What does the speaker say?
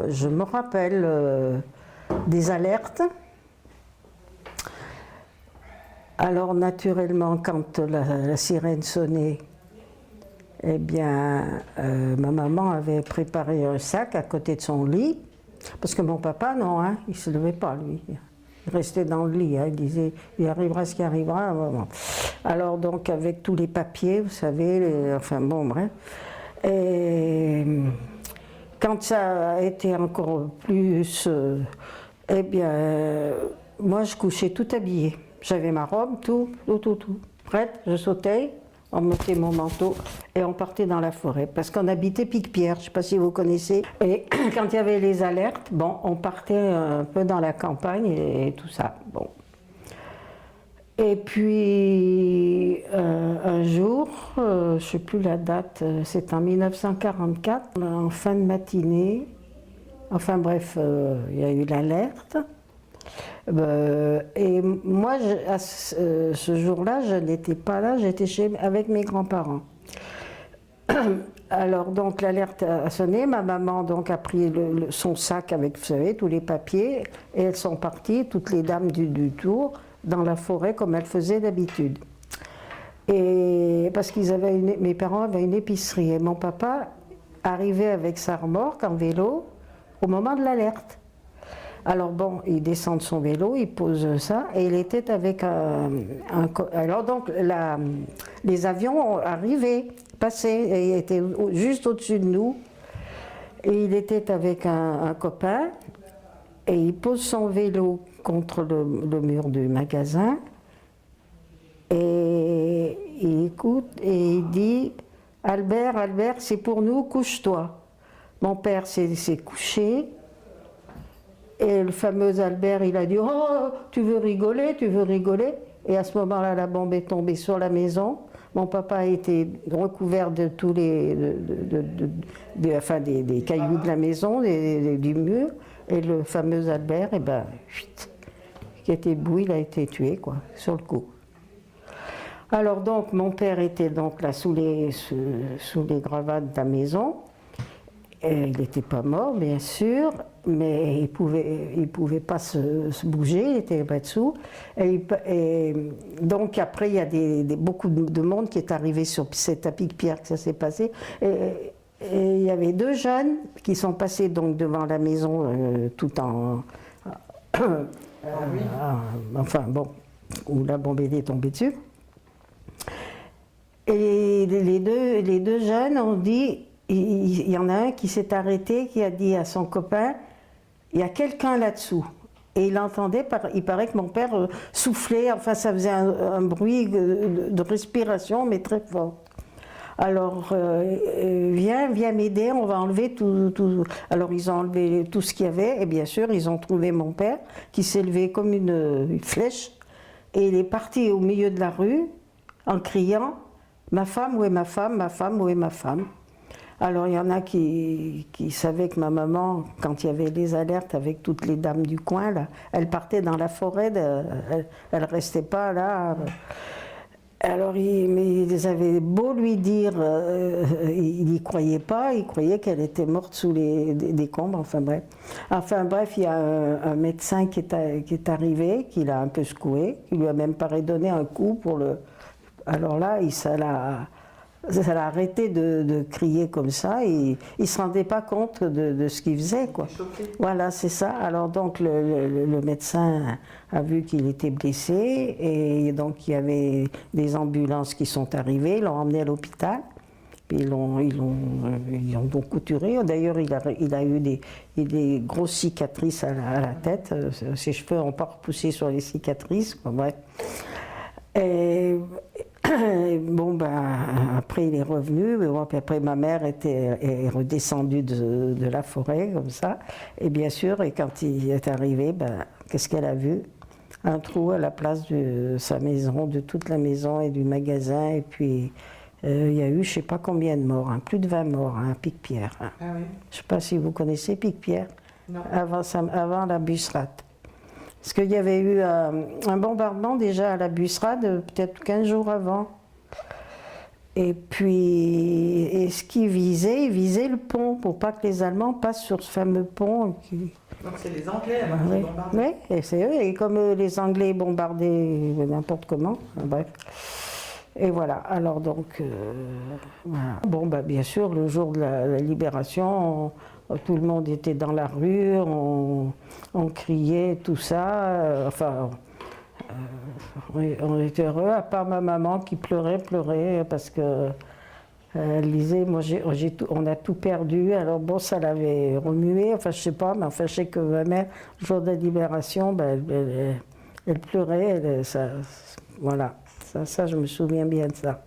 je me rappelle des alertes. Alors naturellement, quand la sirène sonnait, eh bien, ma maman avait préparé un sac à côté de son lit, parce que mon papa, non, hein, il ne se levait pas, lui. Il restait dans le lit, hein, il disait, il arrivera ce qui arrivera à un moment. Alors donc, avec tous les papiers, vous savez, enfin bon, bref. Et quand ça a été encore plus, eh bien, moi je couchais tout habillée. J'avais ma robe, tout, prête, je sautais, on mettait mon manteau et on partait dans la forêt. Parce qu'on habitait Pic-Pierre, je ne sais pas si vous connaissez. Et quand il y avait les alertes, bon, on partait un peu dans la campagne et tout ça. Bon. Et puis, un jour, je ne sais plus la date, c'est en 1944, en fin de matinée, enfin bref, il y a eu l'alerte. Et moi, à ce jour-là, je n'étais pas là, j'étais avec mes grands-parents. Alors donc l'alerte a sonné, ma maman donc a pris son sac avec, vous savez, tous les papiers, et elles sont parties, toutes les dames du tour, dans la forêt comme elles faisaient d'habitude. Et parce mes parents avaient une épicerie, et mon papa arrivait avec sa remorque en vélo au moment de l'alerte. Alors bon, il descend de son vélo, il pose ça, et il était avec alors donc les avions arrivaient, passaient, et ils étaient juste au-dessus de nous. Et il était avec un copain, et il pose son vélo contre le mur du magasin, et il écoute, et il dit « Albert, Albert, c'est pour nous, couche-toi ». Mon père s'est couché. Et le fameux Albert, il a dit « Oh, tu veux rigoler, tu veux rigoler ?» Et à ce moment-là, la bombe est tombée sur la maison. Mon papa a été recouvert de tous des cailloux de la maison, du mur. Et le fameux Albert, eh ben, qui était debout, il a été tué, quoi, sur le coup. Alors donc, mon père était donc là sous les gravats de la maison. Et il n'était pas mort, bien sûr, mais il pouvait pas se bouger, il était là-dessous. Et donc après, il y a beaucoup de monde qui est arrivé sur cet tapis de pierre que ça s'est passé. Et il y avait deux jeunes qui sont passés donc devant la maison tout en... enfin bon, où la bombe était tombée dessus. Et les deux jeunes ont dit... Il y en a un qui s'est arrêté, qui a dit à son copain « Il y a quelqu'un là-dessous ». Et il entendait, il paraît que mon père soufflait, enfin ça faisait un bruit de respiration, mais très fort. Alors, viens m'aider, on va enlever tout. Alors ils ont enlevé tout ce qu'il y avait, et bien sûr, ils ont trouvé mon père, qui s'est levé comme une flèche, et il est parti au milieu de la rue, en criant « Ma femme, où est ma femme? Ma femme, où est ma femme ?» Alors il y en a qui savaient que ma maman, quand il y avait les alertes avec toutes les dames du coin, là, elle partait dans la forêt, elle ne restait pas là. Alors ils avaient beau lui dire, il n'y croyait pas, il croyait qu'elle était morte sous les décombres, enfin bref. Enfin bref, il y a un médecin qui est arrivé, qui l'a un peu secoué, il lui a même pas redonné un coup pour le... Alors là, ça l'a arrêté de crier comme ça, et il ne se rendait pas compte de ce qu'il faisait, quoi. Voilà, c'est ça. Alors donc le médecin a vu qu'il était blessé, et donc il y avait des ambulances qui sont arrivées, ils l'ont emmené à l'hôpital, puis ils l'ont donc couturé. D'ailleurs, il a eu des grosses cicatrices à la tête, ses cheveux n'ont pas repoussé sur les cicatrices, quoi, bref. Et bon, ben, après il est revenu, mais bon, puis après ma mère est redescendue de la forêt, comme ça, et bien sûr, et quand il est arrivé, ben, qu'est-ce qu'elle a vu? Un trou à la place de sa maison, de toute la maison et du magasin, et puis il y a eu je ne sais pas combien de morts, hein, plus de 20 morts à Pic-Pierre. Hein. Ah oui. Je ne sais pas si vous connaissez Pic-Pierre, avant la Busserate. Parce qu'il y avait eu un bombardement déjà à la Busserade, peut-être 15 jours avant. Et puis, et ce qu'il visait, il visait le pont, pour pas que les Allemands passent sur ce fameux pont. Donc c'est les Anglais alors, qui Oui, bombardent. oui, et c'est eux, et comme les Anglais bombardaient n'importe comment, bref. Et voilà, alors donc, voilà. Bon, bah, bien sûr, le jour de la libération, tout le monde était dans la rue, on criait, tout ça, enfin, on était heureux, à part ma maman qui pleurait, parce que elle disait, moi, on a tout perdu, alors bon, ça l'avait remué, enfin, je sais pas, mais enfin, je sais que ma mère, le jour de la libération, ben, elle pleurait, voilà, ça, je me souviens bien de ça.